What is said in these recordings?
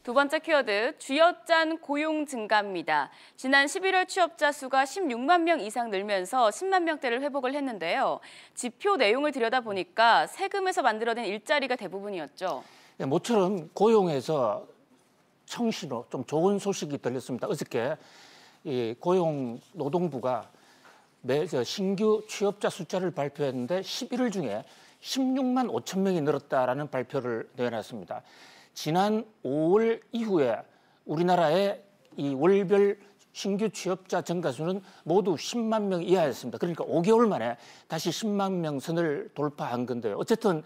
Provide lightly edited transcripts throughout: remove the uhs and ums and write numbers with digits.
두 번째 키워드, 쥐어짠 고용 증가입니다. 지난 11월 취업자 수가 16만 명 이상 늘면서 10만 명대를 회복을 했는데요. 지표 내용을 들여다보니까 세금에서 만들어낸 일자리가 대부분이었죠. 모처럼 고용에서 청신호, 좀 좋은 소식이 들렸습니다. 어저께 고용노동부가 신규 취업자 숫자를 발표했는데 11월 중에 16만 5천 명이 늘었다라는 발표를 내놨습니다. 지난 5월 이후에 우리나라의 이 월별 신규 취업자 증가수는 모두 10만 명 이하였습니다. 그러니까 5개월 만에 다시 10만 명 선을 돌파한 건데요. 어쨌든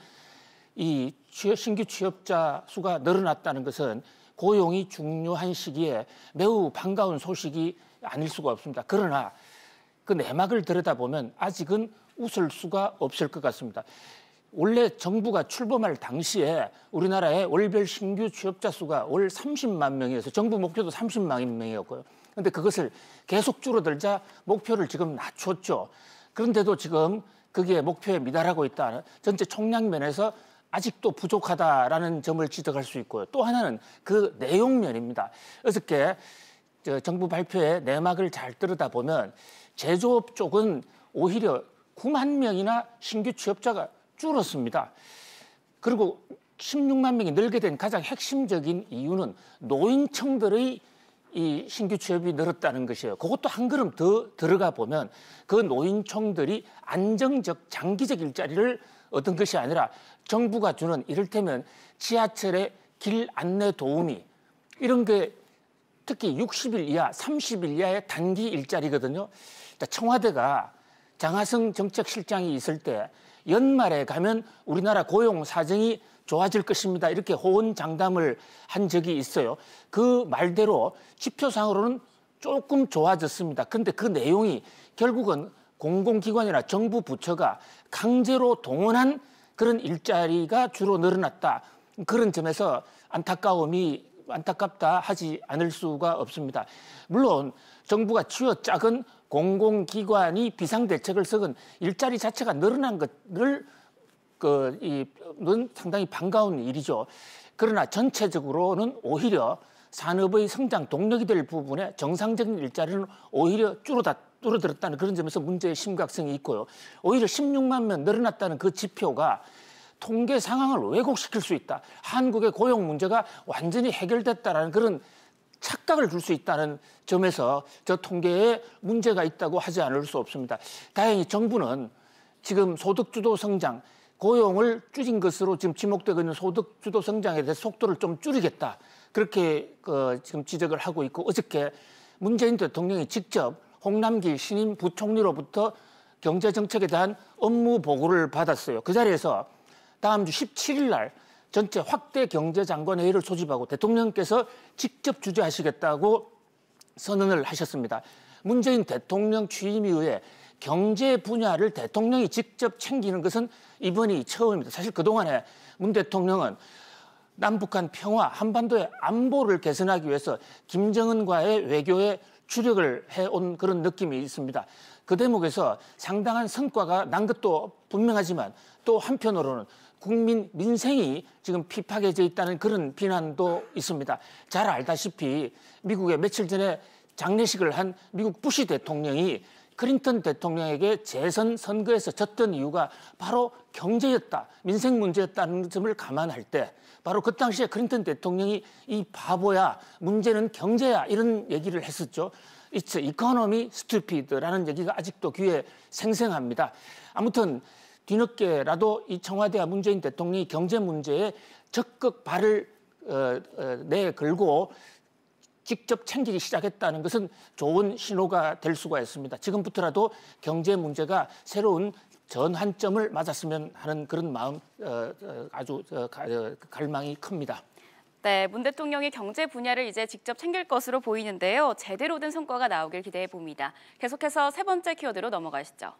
이 신규 취업자 수가 늘어났다는 것은 고용이 중요한 시기에 매우 반가운 소식이 아닐 수가 없습니다. 그러나 그 내막을 들여다보면 아직은 웃을 수가 없을 것 같습니다. 원래 정부가 출범할 당시에 우리나라의 월별 신규 취업자 수가 월 30만 명이어서 정부 목표도 30만 명이었고요. 그런데 그것을 계속 줄어들자 목표를 지금 낮췄죠. 그런데도 지금 그게 목표에 미달하고 있다는 전체 총량 면에서 아직도 부족하다라는 점을 지적할 수 있고요. 또 하나는 그 내용면입니다. 어저께 정부 발표의 내막을 잘 들여다보면 제조업 쪽은 오히려 9만 명이나 신규 취업자가 줄었습니다. 그리고 16만 명이 늘게 된 가장 핵심적인 이유는 노인층들의 이 신규 취업이 늘었다는 것이에요. 그것도 한 걸음 더 들어가 보면 그 노인층들이 안정적 장기적 일자리를 얻은 것이 아니라 정부가 주는 이를테면 지하철의 길 안내 도우미 이런 게 특히 60일 이하, 30일 이하의 단기 일자리거든요. 청와대가 장하성 정책실장이 있을 때 연말에 가면 우리나라 고용 사정이 좋아질 것입니다. 이렇게 호언장담을 한 적이 있어요. 그 말대로 지표상으로는 조금 좋아졌습니다. 그런데 그 내용이 결국은 공공기관이나 정부 부처가 강제로 동원한 그런 일자리가 주로 늘어났다. 그런 점에서 안타깝다 하지 않을 수가 없습니다. 물론 정부가 쥐어짜은 공공기관이 비상대책을 썩은 일자리 자체가 늘어난 것을 상당히 반가운 일이죠. 그러나 전체적으로는 오히려 산업의 성장 동력이 될 부분에 정상적인 일자리는 오히려 줄어들었다는 그런 점에서 문제의 심각성이 있고요. 오히려 16만 명 늘어났다는 그 지표가 통계 상황을 왜곡시킬 수 있다. 한국의 고용 문제가 완전히 해결됐다라는 그런 착각을 줄 수 있다는 점에서 저 통계에 문제가 있다고 하지 않을 수 없습니다. 다행히 정부는 지금 소득주도 성장, 고용을 줄인 것으로 지금 지목되고 있는 소득주도 성장에 대해서 속도를 좀 줄이겠다. 그렇게 지금 지적을 하고 있고 어저께 문재인 대통령이 직접 홍남기 신임 부총리로부터 경제정책에 대한 업무 보고를 받았어요. 그 자리에서 다음 주 17일 날 전체 확대 경제장관회의를 소집하고 대통령께서 직접 주재하시겠다고 선언을 하셨습니다. 문재인 대통령 취임 이후에 경제 분야를 대통령이 직접 챙기는 것은 이번이 처음입니다. 사실 그동안에 문 대통령은 남북한 평화, 한반도의 안보를 개선하기 위해서 김정은과의 외교에 주력을 해온 그런 느낌이 있습니다. 그 대목에서 상당한 성과가 난 것도 분명하지만 또 한편으로는 국민 민생이 지금 피폐해져 있다는 그런 비난도 있습니다. 잘 알다시피 미국에 며칠 전에 장례식을 한 미국 부시 대통령이 클린턴 대통령에게 재선 선거에서 졌던 이유가 바로 경제였다, 민생 문제였다는 점을 감안할 때 바로 그 당시에 클린턴 대통령이 이 바보야, 문제는 경제야 이런 얘기를 했었죠. It's economy stupid라는 얘기가 아직도 귀에 생생합니다. 아무튼 뒤늦게라도 이 청와대와 문재인 대통령이 경제 문제에 적극 발을 내걸고 직접 챙기기 시작했다는 것은 좋은 신호가 될 수가 있습니다. 지금부터라도 경제 문제가 새로운 전환점을 맞았으면 하는 그런 마음, 아주 갈망이 큽니다. 네, 문 대통령이 경제 분야를 이제 직접 챙길 것으로 보이는데요. 제대로 된 성과가 나오길 기대해 봅니다. 계속해서 세 번째 키워드로 넘어가시죠.